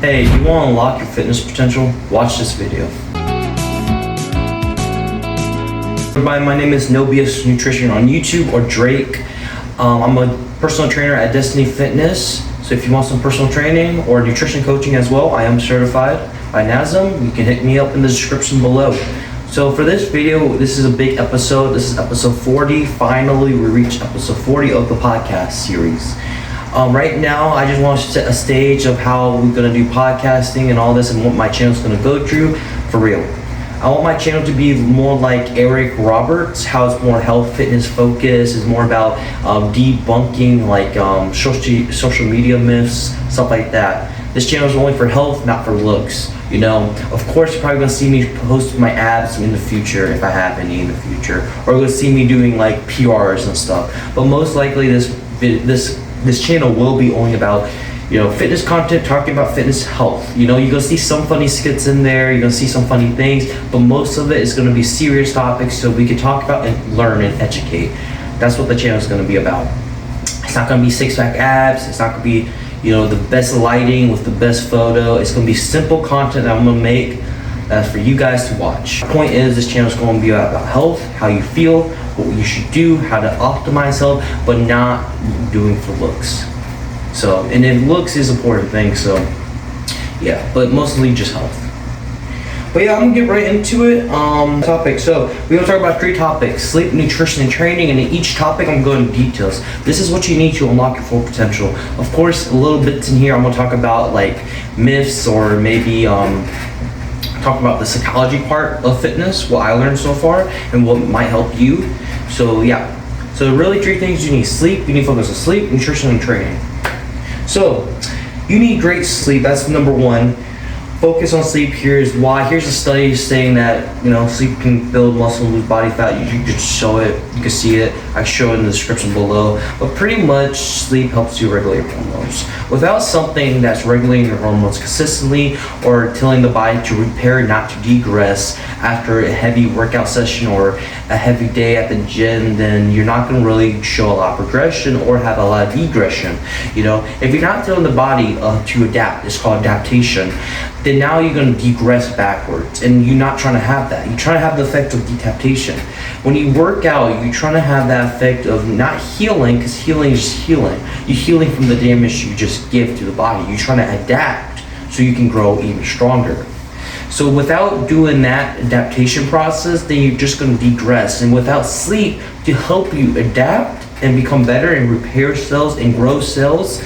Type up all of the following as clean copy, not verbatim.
Hey, you want to unlock your fitness potential? Watch this video. Everybody, my name is NoBSNutirition on YouTube or Drake. I'm a personal trainer at Destiny Fitness. So if you want some personal training or nutrition coaching as well, I am certified by NASM. You can hit me up in the description below. So for this video, this is a big episode. This is episode 40. Finally, we reached episode 40 of the podcast series. Right now, I just want to set a stage of how we're going to do podcasting and all this and what my channel is going to go through for real. I want my channel to be more like Eric Roberts, how it's more health, fitness focused. It's more about debunking like social media myths, stuff like that. This channel is only for health, not for looks. You know, of course, you're probably gonna see me post my abs in the future if I have any in the future, or you'll see me doing like PRs and stuff. But most likely, this channel will be only about, you know, fitness content, talking about fitness health. You know, you're gonna see some funny skits in there, you're gonna see some funny things, but most of it is gonna be serious topics so we can talk about and learn and educate. That's what the channel is gonna be about. It's not gonna be six-pack abs, it's not gonna be, you know, the best lighting with the best photo. It's gonna be simple content that I'm gonna make that's for you guys to watch. The point is, this channel is gonna be about health, how you feel, what you should do, how to optimize health, but not doing for looks. So, and then looks is an important thing, so yeah, but mostly just health. But yeah, I'm gonna get right into it. Topic. So we're gonna talk about 3 topics: sleep, nutrition, and training. And in each topic, I'm going into details. This is what you need to unlock your full potential. Of course, a little bits in here, I'm gonna talk about like myths or maybe talk about the psychology part of fitness, what I learned so far, and what might help you. So yeah. So really 3 things you need: sleep, you need to focus on sleep, nutrition, and training. So, you need great sleep. That's number 1. Focus on sleep. Here's why. Here's a study saying that, you know, sleep can build muscle, lose body fat. You can show it. You can see it. I show it in the description below. But pretty much, sleep helps you regulate your hormones. Without something that's regulating your hormones consistently or telling the body to repair, not to degress after a heavy workout session or a heavy day at the gym, then you're not going to really show a lot of progression or have a lot of degression. You know, if you're not telling the body to adapt, it's called adaptation, then now you're going to degress backwards, and you're not trying to have that. You're trying to have the effect of decapitation. When you work out, you're trying to have that effect of not healing, because healing is just healing. You're healing from the damage you just give to the body. You're trying to adapt so you can grow even stronger. So without doing that adaptation process, then you're just going to degress. And without sleep to help you adapt and become better and repair cells and grow cells,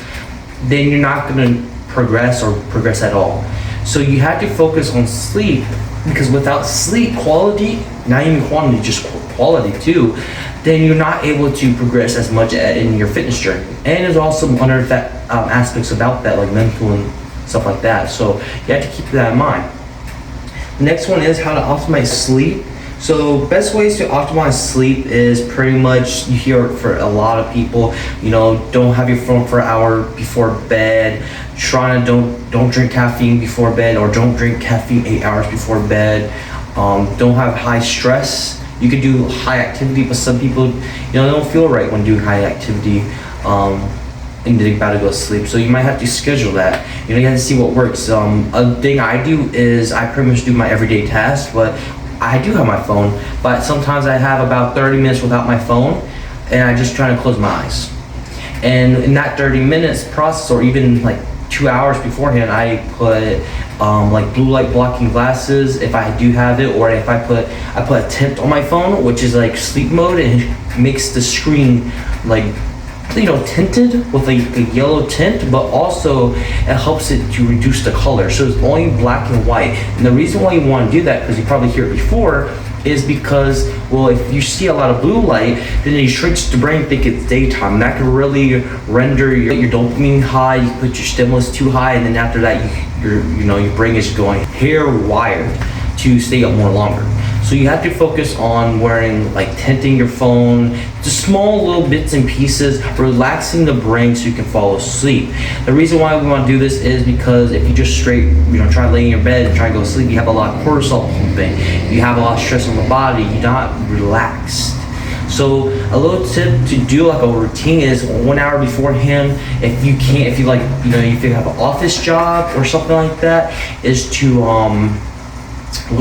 then you're not going to progress or progress at all. So you have to focus on sleep, because without sleep quality, not even quantity, just quality too, then you're not able to progress as much in your fitness journey. And there's also other aspects about that, like mental and stuff like that. So you have to keep that in mind. The next one is how to optimize sleep. So best ways to optimize sleep is pretty much, you hear it for a lot of people, you know, don't have your phone for an hour before bed. Try to don't drink caffeine before bed, or don't drink caffeine 8 hours before bed. Don't have high stress. You could do high activity, but some people, you know, don't feel right when doing high activity and they're about to go to sleep. So you might have to schedule that. You know, you have to see what works. A thing I do is I pretty much do my everyday tasks, but I do have my phone, but sometimes I have about 30 minutes without my phone, and I just try to close my eyes. And in that 30 minutes process, or even like 2 hours beforehand, I put like blue light blocking glasses if I do have it, or if I put a tint on my phone, which is like sleep mode, and it makes the screen like, you know, tinted with a yellow tint, but also it helps it to reduce the color, so it's only black and white. And the reason why you want to do that, because you probably hear it before, is because, well, if you see a lot of blue light, then it shrinks the brain, think it's daytime, and that can really render your dopamine high. You put your stimulus too high, and then after that, your brain is going hair wired to stay up more longer. So you have to focus on wearing, like, tinting your phone, just small little bits and pieces, relaxing the brain so you can fall asleep. The reason why we want to do this is because if you just straight, try laying in your bed and try to go to sleep, you have a lot of cortisol pumping, you have a lot of stress on the body, you're not relaxed. So a little tip to do like a routine is 1 hour beforehand. If you can't, if you like, if you have an office job or something like that, is to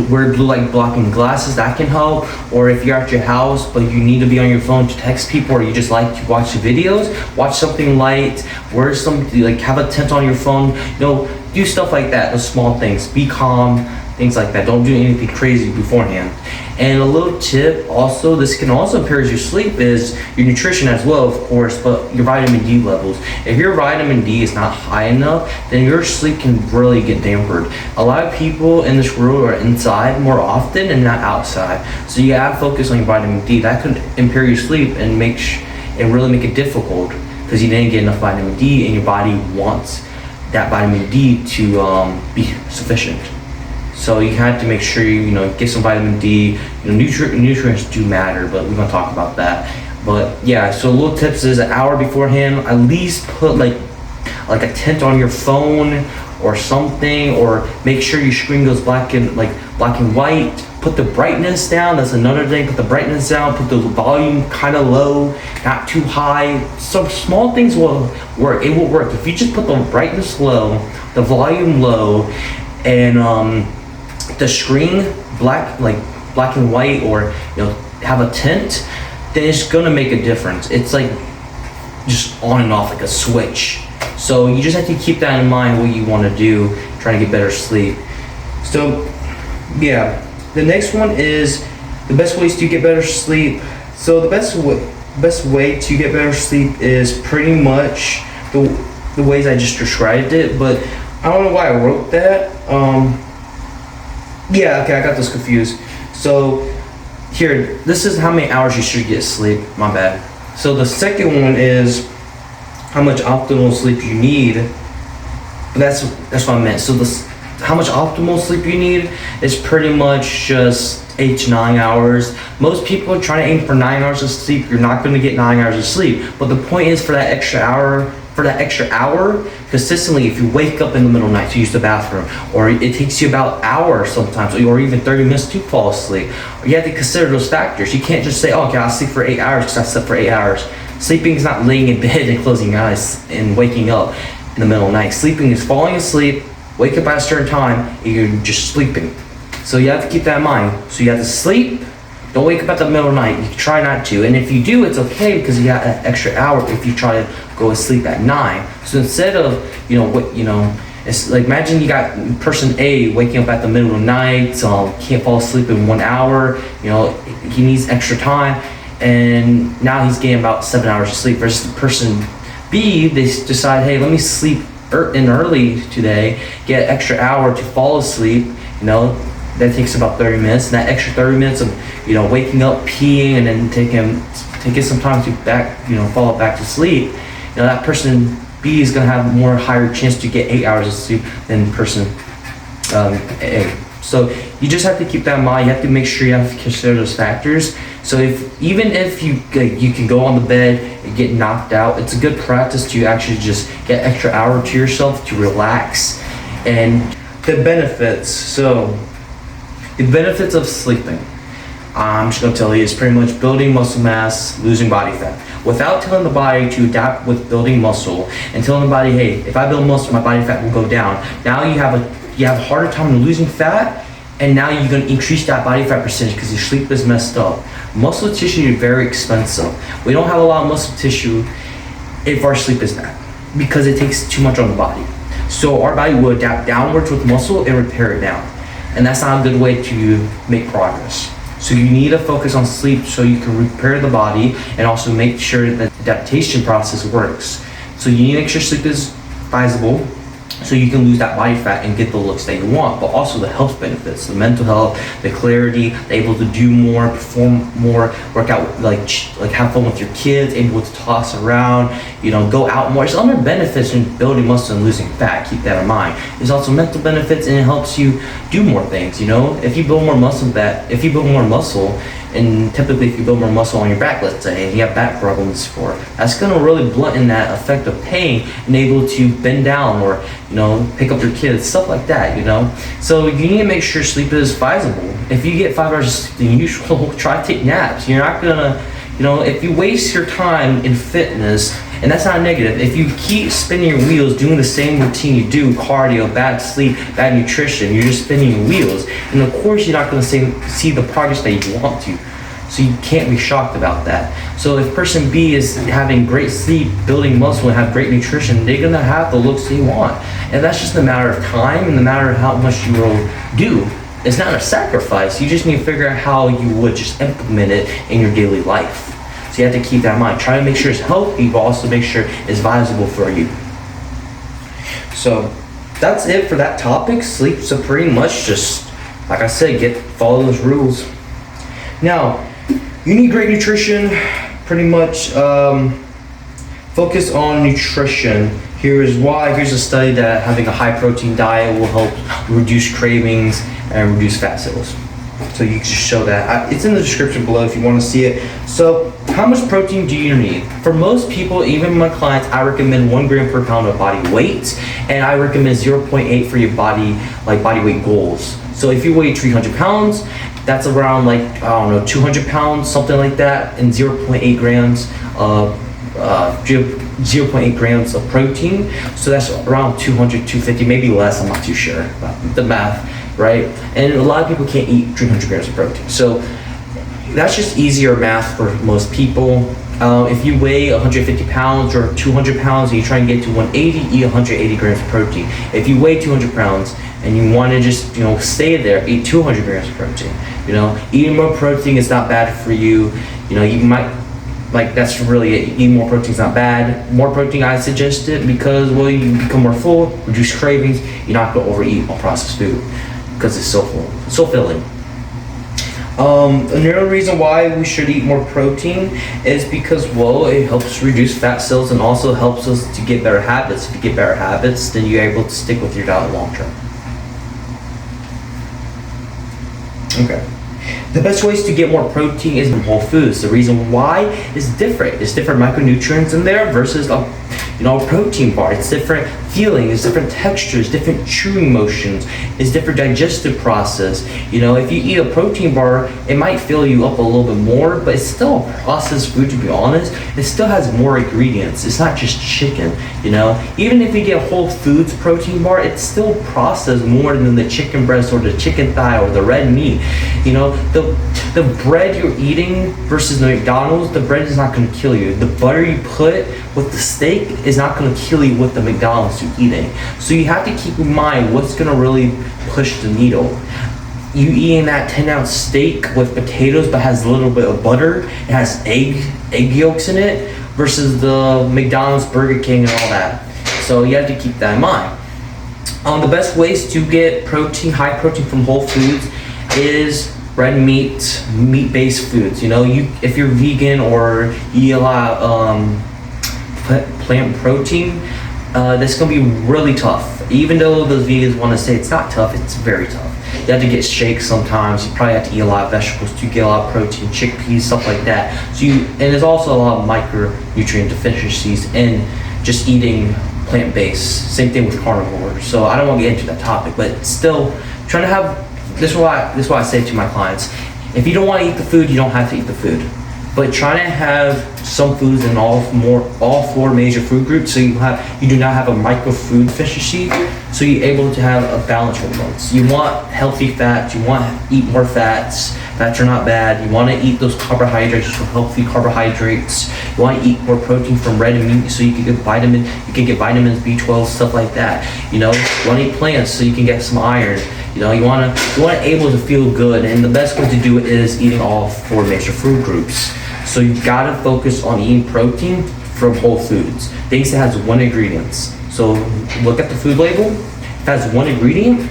wear blue light blocking glasses. That can help. Or if you're at your house but you need to be on your phone to text people, or you just like to watch videos, watch something light, wear something, like have a tent on your phone, do stuff like that. Those small things, be calm, things like that. Don't do anything crazy beforehand. And a little tip also, this can also impair your sleep, is your nutrition as well, of course, but your vitamin D levels. If your vitamin D is not high enough, then your sleep can really get dampened. A lot of people in this world are inside more often and not outside. So you gotta focus on your vitamin D. That could impair your sleep and really make it difficult, because you didn't get enough vitamin D and your body wants that vitamin D to be sufficient. So you have to make sure you get some vitamin D. Nutrients do matter, but we're gonna talk about that. But yeah, so little tips is an hour beforehand, at least put like a tent on your phone or something, or make sure your screen goes black and white. Put the brightness down. That's another thing. Put the brightness down. Put the volume kind of low, not too high. Some small things will work. It will work if you just put the brightness low, the volume low, and the screen black and white, or have a tint. Then it's gonna make a difference. It's like just on and off like a switch. So you just have to keep that in mind, what you want to do, trying to get better sleep. So yeah, the next one is the best ways to get better sleep. So the best way to get better sleep is pretty much the ways I just described it, but I don't know why I wrote that. Yeah, okay, I got this confused. So here, this is how many hours you should get sleep. My bad. So the second one is how much optimal sleep you need. But that's what I meant. So how much optimal sleep you need is pretty much just 8 to 9 hours. Most people are trying to aim for 9 hours of sleep. You're not going to get 9 hours of sleep. But the point is, for that extra hour, consistently, if you wake up in the middle of the night to use the bathroom, or it takes you about an hour sometimes, or even 30 minutes to fall asleep, you have to consider those factors. You can't just say, oh, okay, I'll sleep for 8 hours because I slept for 8 hours. Sleeping is not laying in bed and closing your eyes and waking up in the middle of the night. Sleeping is falling asleep, wake up at a certain time, and you're just sleeping. So you have to keep that in mind. So you have to sleep. Don't wake up at the middle of the night. You can try not to. And if you do, it's okay, because you got an extra hour if you try to go to sleep at 9. So instead of, it's like, imagine you got person A waking up at the middle of the night, can't fall asleep in 1 hour, he needs extra time, and now he's getting about 7 hours of sleep. Versus the person B, they decide, hey, let me sleep in early today, get an extra hour to fall asleep, that takes about 30 minutes, and that extra 30 minutes of waking up, peeing, and then taking some time to fall back to sleep, that person B is going to have higher chance to get 8 hours of sleep than person A. So you just have to keep that in mind. You have to make sure you have to consider those factors. So even if you can go on the bed and get knocked out, it's a good practice to actually just get extra hour to yourself to relax. And the benefits. So the benefits of sleeping, I'm just gonna tell you, is pretty much building muscle mass, losing body fat. Without telling the body to adapt with building muscle, and telling the body, hey, if I build muscle, my body fat will go down. Now you have a harder time losing fat, and now you're gonna increase that body fat percentage because your sleep is messed up. Muscle tissue is very expensive. We don't have a lot of muscle tissue if our sleep is bad, because it takes too much on the body. So our body will adapt downwards with muscle and repair it down. And that's not a good way to make progress. So you need to focus on sleep so you can repair the body and also make sure that the adaptation process works. So you need to make sure sleep is feasible so you can lose that body fat and get the looks that you want, but also the health benefits, the mental health, the clarity, able to do more, perform more, work out, like have fun with your kids, able to toss around, go out more. There's other benefits in building muscle and losing fat. Keep that in mind. There's also mental benefits, and it helps you do more things. If you build more muscle, and typically if you build more muscle on your back, let's say, and you have back problems that's gonna really blunt that effect of pain and able to bend down or pick up your kids, stuff like that. So you need to make sure sleep is feasible. If you get 5 hours of sleep, then you should try to take naps. You're not gonna You know, if you waste your time in fitness, and that's not negative, if you keep spinning your wheels doing the same routine you do, cardio, bad sleep, bad nutrition, you're just spinning your wheels, and of course you're not going to see the progress that you want to. So you can't be shocked about that. So if person B is having great sleep, building muscle, and have great nutrition, they're gonna have the looks they want. And that's just a matter of time and the matter of how much you will do. It's not a sacrifice. You just need to figure out how you would just implement it in your daily life. So you have to keep that in mind. Try to make sure it's healthy, but also make sure it's viable for you. So that's it for that topic. Sleep, so pretty much just, like I said, follow those rules. Now, you need great nutrition, pretty much focus on nutrition. Here is why. Here's a study that having a high protein diet will help reduce cravings and reduce fat cells. So you can just show that. It's in the description below if you want to see it. So how much protein do you need? For most people, even my clients, I recommend 1 gram per pound of body weight, and I recommend 0.8 for your body weight goals. So if you weigh 300 pounds, that's around 200 pounds, something like that, and 0.8 grams of 0.8 grams of protein. So that's around 200, 250, maybe less, I'm not too sure about the math, right? And a lot of people can't eat 300 grams of protein. So that's just easier math for most people. If you weigh 150 pounds or 200 pounds and you try and get to 180, eat 180 grams of protein. If you weigh 200 pounds and you want to just, stay there, eat 200 grams of protein. Eating more protein is not bad for you. You might, that's really it. Eating more protein is not bad. More protein, I suggest it because, you become more full, reduce cravings. You're not going to overeat on processed food because it's so full, so filling. Another reason why we should eat more protein is because, it helps reduce fat cells and also helps us to get better habits. If you get better habits, then you're able to stick with your diet long term. Okay. The best ways to get more protein is from whole foods. The reason why is different. It's different micronutrients in there versus a protein bar. It's different feeling, it's different textures, different chewing motions, it's different digestive process. If you eat a protein bar, it might fill you up a little bit more, but it's still a processed food, to be honest. It still has more ingredients. It's not just chicken, Even if you get Whole Foods protein bar, it's still processed more than the chicken breast or the chicken thigh or the red meat. The bread you're eating versus the McDonald's, the bread is not going to kill you. The butter you put with the steak is not going to kill you with the McDonald's you're eating. So you have to keep in mind what's going to really push the needle. You eating that 10-ounce steak with potatoes but has a little bit of butter, it has egg yolks in it, versus the McDonald's, Burger King, and all that. So you have to keep that in mind. The best ways to get high protein from Whole Foods is red meat-based foods. If you're vegan or eat a lot plant protein, that's gonna be really tough. Even though those vegans want to say it's not tough, it's very tough. You have to get shakes sometimes. You probably have to eat a lot of vegetables to get a lot of protein, chickpeas, stuff like that. And there's also a lot of micronutrient deficiencies in just eating plant-based. Same thing with carnivore. So I don't want to get into that topic, but still trying to have. This is what I say to my clients. If you don't want to eat the food, you don't have to eat the food. But try to have some foods in all four major food groups, so you do not have a micro-food deficiency, so you're able to have a balanced hormones. You want healthy fats, you want to eat more fats. Fats are not bad. You want to eat those carbohydrates, so healthy carbohydrates. You want to eat more protein from red meat, so you can get vitamins, B12, stuff like that. You want to eat plants, so you can get some iron. You want to able to feel good, and the best way to do it is eating all four major food groups. So you gotta focus on eating protein from Whole Foods, things that has one ingredient. So look at the food label. If it has one ingredient,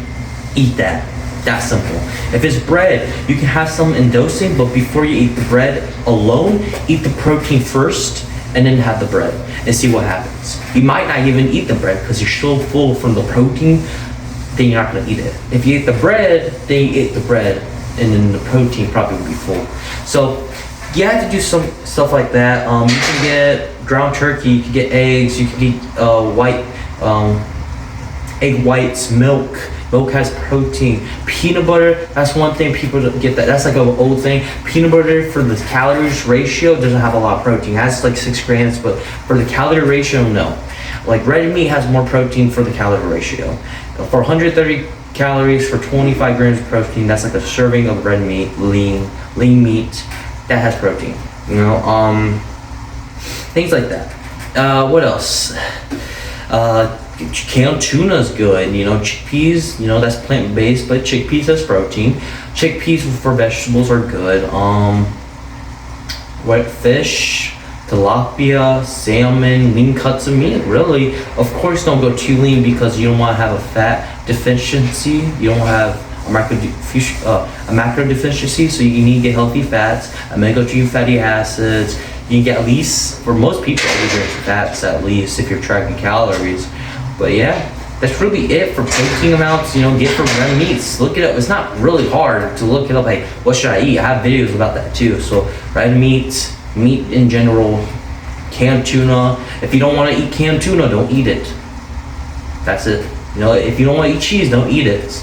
eat that. That's simple. If it's bread, you can have some in dosing, but before you eat the bread alone, eat the protein first and then have the bread and see what happens. You might not even eat the bread because you're so full from the protein, then you're not gonna eat it. If you eat the bread, then you eat the bread and then the protein probably will be full. So you have to do some stuff like that. You can get ground turkey, you can get eggs, you can eat white egg whites, milk. Milk has protein. Peanut butter, that's one thing people don't get that. That's like an old thing. Peanut butter for the calories ratio doesn't have a lot of protein. It has like 6 grams, but for the calorie ratio, no. Like red meat has more protein for the calorie ratio. For 130 calories for 25 grams of protein, that's like a serving of red meat, lean meat, that has protein. You know, things like that. What else? Canned tuna is good. You know, chickpeas, you know, that's plant-based, but chickpeas has protein. Chickpeas for vegetables are good. Wet fish, tilapia, salmon, lean cuts of meat. Really, of course, don't go too lean because you don't want to have a fat deficiency. You don't have a macro deficiency, so you need to get healthy fats, omega-3 fatty acids. You can get at least, for most people, 80 grams of fats at least if you're tracking calories. But yeah, that's really it for protein amounts. You know, get from red meats. Look it up. It's not really hard to look it up. Like, what should I eat? I have videos about that too. So red meats, meat in general, canned tuna. If you don't want to eat canned tuna, don't eat it. That's it. You know, if you don't want to eat cheese, don't eat it.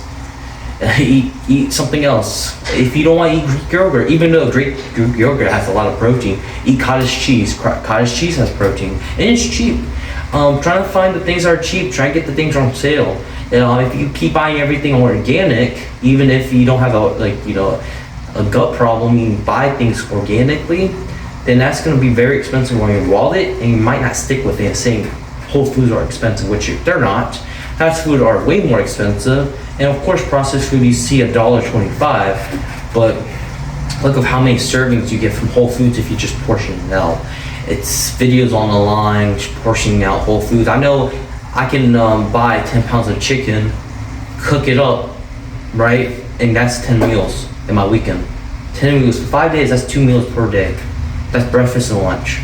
Eat something else. If you don't want to eat Greek yogurt, even though Greek yogurt has a lot of protein, eat cottage cheese. Cottage cheese has protein, and it's cheap. Trying to find the things that are cheap. Try and get the things on sale. If you keep buying everything organic, even if you don't have a gut problem, you can buy things organically, then that's going to be very expensive on your wallet, and you might not stick with it. Saying Whole Foods are expensive, which they're not. Fast food are way more expensive, and of course processed food you see $1.25, but look of how many servings you get from Whole Foods if you just portion it out. It's videos on the line portioning out Whole Foods. I know I can buy 10 pounds of chicken, cook it up, right, and that's 10 meals in my weekend. 10 meals for 5 days, that's 2 meals per day. That's breakfast and lunch.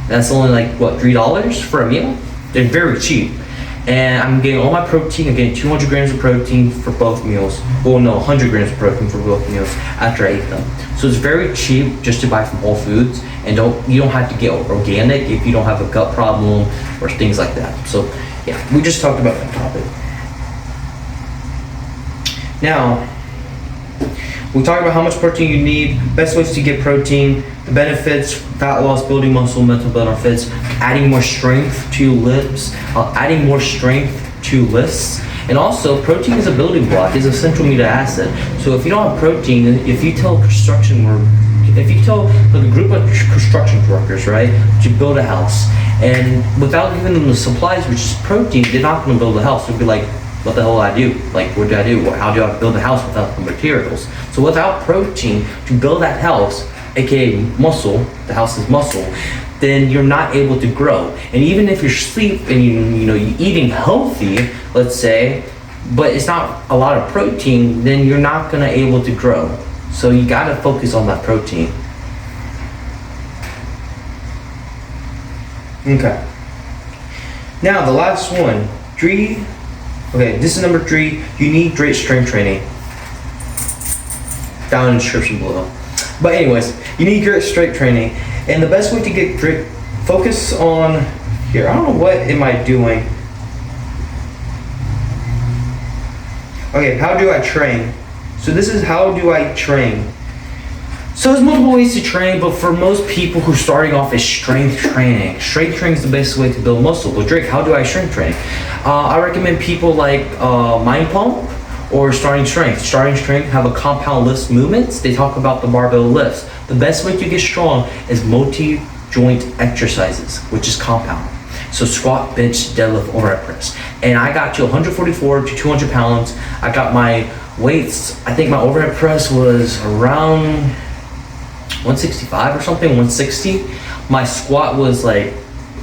That's only like what, $3 for a meal? They're very cheap. And I'm getting all my protein. I'm getting 200 grams of protein for both meals. Well, no, 100 grams of protein for both meals after I eat them. So it's very cheap just to buy from Whole Foods, and you don't have to get organic if you don't have a gut problem or things like that. So yeah, we just talked about that topic. Now, we talked about how much protein you need, best ways to get protein, the benefits, fat loss, building muscle, mental benefits, adding more strength to lifts, and also protein is a building block, is a central amino acid. So if you don't have protein, if you tell a group of construction workers, right, to build a house, and without giving them the supplies, which is protein, they're not going to build a house. They'll be like, what the hell do I do? Like, what do I do? How do I build a house without the materials? So without protein to build that house, aka muscle, the house is muscle, then you're not able to grow. And even if you're asleep and you're eating healthy, let's say, but it's not a lot of protein, then you're not gonna able to grow. So you gotta focus on that protein. Okay. Now the last one, 3. Okay, this is number 3. You need great strength training. Down in the description below. But anyways, you need great strength training. And the best way to get great, focus on, here, I don't know what am I doing. Okay, how do I train? So this is how do I train. So there's multiple ways to train, but for most people who are starting off is strength training. Strength training is the best way to build muscle. But Drake, how do I strength train? I recommend people like Mind Pump or Starting Strength. Starting Strength have a compound lift movements. They talk about the barbell lifts. The best way to get strong is multi-joint exercises, which is compound. So squat, bench, deadlift, overhead press. And I got to 144 to 200 pounds. I got my weights, I think my overhead press was around 165 or something, 160. My squat was like,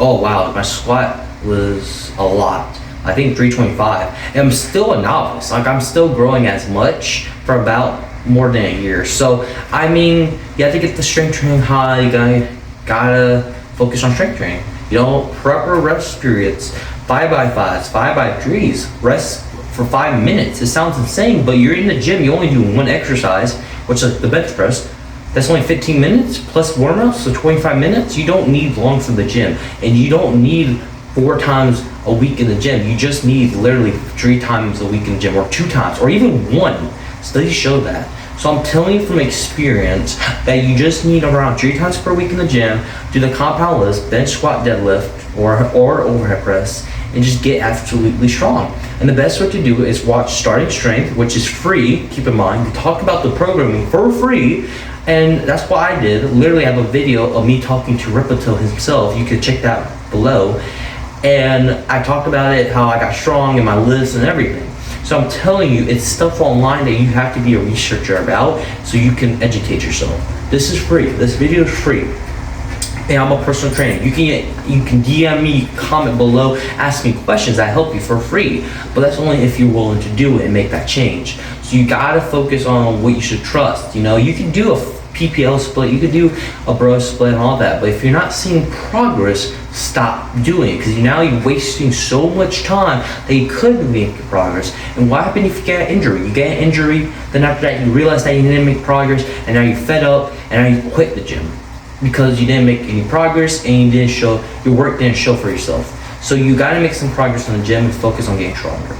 oh wow, my squat was a lot. I think 325. And I'm still a novice. Like, I'm still growing as much for about more than a year. So I mean, you have to get the strength training high. You gotta focus on strength training. Proper rest periods, 5x5s, 5x3s, rest for 5 minutes. It sounds insane, but you're in the gym, you only do one exercise, which is the bench press. That's only 15 minutes plus warm-ups, so 25 minutes. You don't need long for the gym, and you don't need 4 times a week in the gym. You just need literally 3 times a week in the gym, or 2 times, or even 1. Studies show that. So I'm telling you from experience that you just need around 3 times per week in the gym, do the compound lifts, bench, squat, deadlift, or overhead press, and just get absolutely strong. And the best way to do it is watch Starting Strength, which is free. Keep in mind, we talk about the programming for free, and that's what I did. Literally, I have a video of me talking to PeopleTo himself. You can check that below. And I talked about it, how I got strong and my lifts and everything. So I'm telling you, it's stuff online that you have to be a researcher about so you can educate yourself. This is free. This video is free. And I'm a personal trainer. You can DM me, comment below, ask me questions. I help you for free. But that's only if you're willing to do it and make that change. So you gotta focus on what you should trust. You know, you can do a PPL split, you could do a bro split and all that, but if you're not seeing progress, stop doing it, because now you're wasting so much time that you could be making progress. And what happens if you get an injury? You get an injury, then after that you realize that you didn't make progress, and now you're fed up, and now you quit the gym because you didn't make any progress and you didn't show, your work didn't show for yourself. So you gotta make some progress in the gym and focus on getting stronger.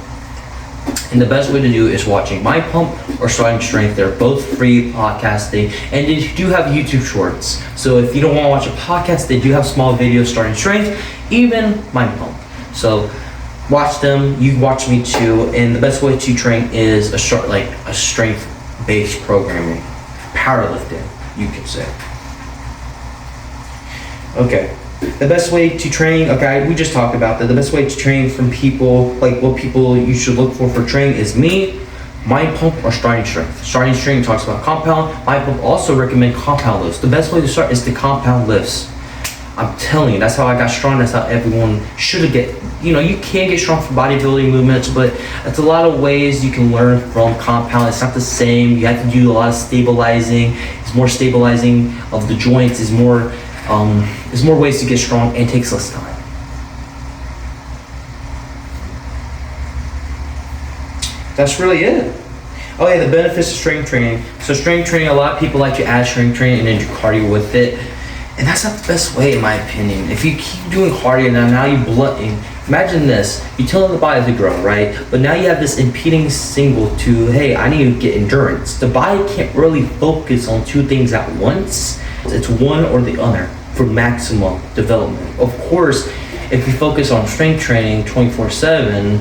And the best way to do it is watching My Pump or Starting Strength. They're both free podcasting, and they do have YouTube shorts. So if you don't want to watch a podcast, they do have small videos, Starting Strength, even My Pump. So watch them. You watch me too. And the best way to train is a strength-based programming, powerlifting, you can say. Okay. The best way to train, okay, we just talked about that. The best way to train from people, like what people you should look for training is me, My Pump, or Starting Strength. Starting Strength talks about compound. My Pump also recommend compound lifts. The best way to start is the compound lifts. I'm telling you, that's how I got strong. That's how everyone should get. You know, you can get strong from bodybuilding movements, but it's a lot of ways you can learn from compound. It's not the same. You have to do a lot of stabilizing. It's more stabilizing of the joints. There's more ways to get strong and it takes less time. That's really it. Oh yeah, the benefits of strength training. So strength training, a lot of people like to add strength training and then do cardio with it. And that's not the best way in my opinion. If you keep doing cardio now you're blunting. Imagine this, you're telling the body to grow, right? But now you have this impeding signal to, hey, I need to get endurance. The body can't really focus on 2 things at once. It's one or the other for maximum development. Of course, if you focus on strength training 24/7,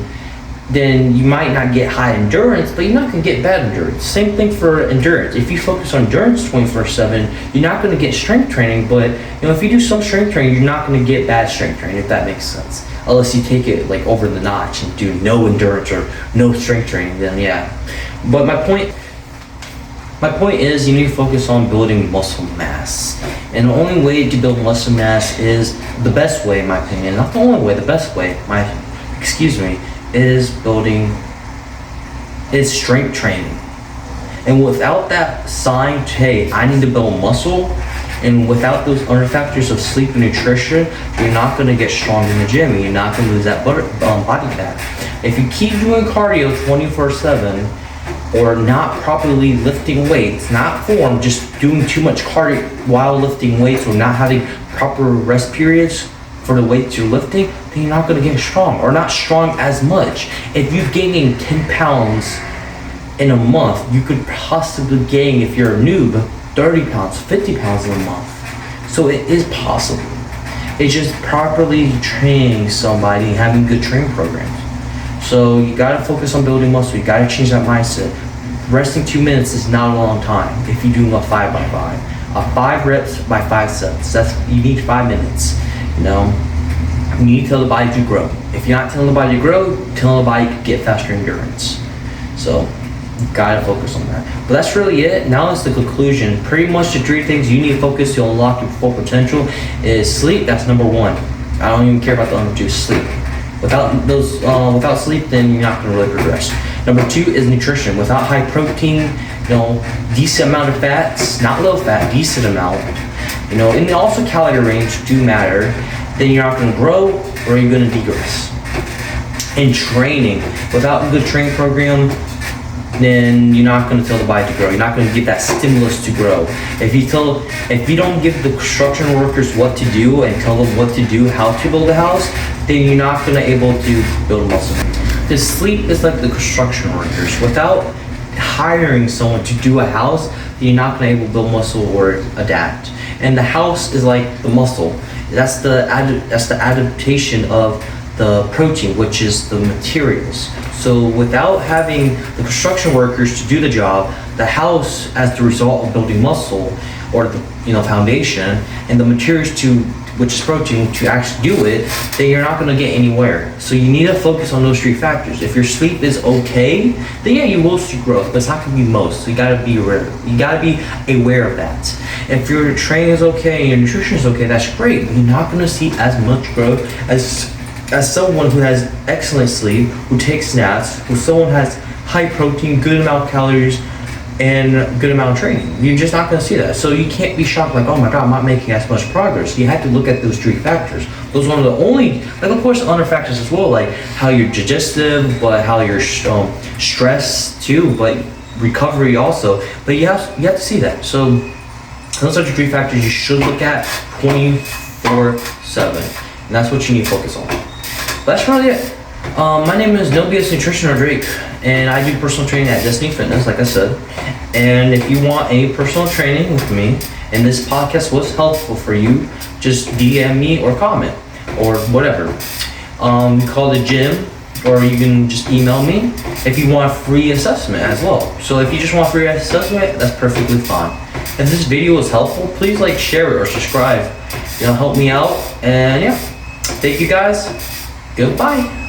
then you might not get high endurance, but you're not gonna get bad endurance. Same thing for endurance. If you focus on endurance 24/7, you're not gonna get strength training, but if you do some strength training, you're not gonna get bad strength training, if that makes sense. Unless you take it like over the notch and do no endurance or no strength training, then yeah. But my point is you need to focus on building muscle mass. And the only way to build muscle mass is the best way, in my opinion, not the only way, the best way, is strength training. And without that sign, hey, I need to build muscle, and without those other factors of sleep and nutrition, you're not gonna get strong in the gym, and you're not gonna lose that body fat. If you keep doing cardio 24/7, or not properly lifting weights, not form, just doing too much cardio while lifting weights or not having proper rest periods for the weights you're lifting, then you're not gonna get strong, or not strong as much. If you're gaining 10 pounds in a month, you could possibly gain, if you're a noob, 30 pounds, 50 pounds in a month. So it is possible. It's just properly training somebody and having good training programs. So you gotta focus on building muscle. You gotta change that mindset. Resting 2 minutes is not a long time if you're doing a 5x5. 5 reps by 5 sets. You need 5 minutes. You need to tell the body to grow. If you're not telling the body to grow, tell the body to get faster endurance. So you gotta focus on that. But that's really it. Now it's the conclusion. Pretty much the 3 things you need to focus to unlock your full potential is sleep. That's number 1. I don't even care about the other 2. Sleep. Without sleep, then you're not gonna really progress. Number 2 is nutrition. Without high protein, decent amount of fats, not low fat, decent amount, and also calorie range do matter, then you're not gonna grow or you're gonna degress. And training, without a good training program, then you're not going to tell the body to grow. You're not going to give that stimulus to grow. If you don't give the construction workers what to do and tell them what to do, how to build a house, then you're not going to able to build muscle. The sleep is like the construction workers. Without hiring someone to do a house, you're not going to able to build muscle or adapt. And the house is like the muscle. That's the adaptation of the protein, which is the materials. So without having the construction workers to do the job, the house, as the result of building muscle or the foundation, and the materials which is protein, to actually do it, then you're not going to get anywhere. So you need to focus on those three factors. If your sleep is okay, then yeah, you will see growth, but it's not going to be most. So you got to be aware. You got to be aware of that. If your training is okay and your nutrition is okay, that's great. But you're not going to see as much growth as someone who has excellent sleep, who takes naps, who someone has high protein, good amount of calories, and good amount of training. You're just not going to see that. So you can't be shocked like, oh my God, I'm not making as much progress. You have to look at those three factors. Those are one of the only, like of course other factors as well, like how you're digestive, but how you're stress too, but recovery also. But you have to see that. So those are the three factors you should look at 24/7. And that's what you need to focus on. But that's really it. My name is NoBSNutirition or Drake, and I do personal training at Destiny Fitness, like I said. And if you want any personal training with me, and this podcast was helpful for you, just DM me or comment or whatever. Call the gym, or you can just email me if you want a free assessment as well. So if you just want a free assessment, that's perfectly fine. If this video was helpful, please like, share it, or subscribe. Help me out. And yeah, thank you guys. Goodbye.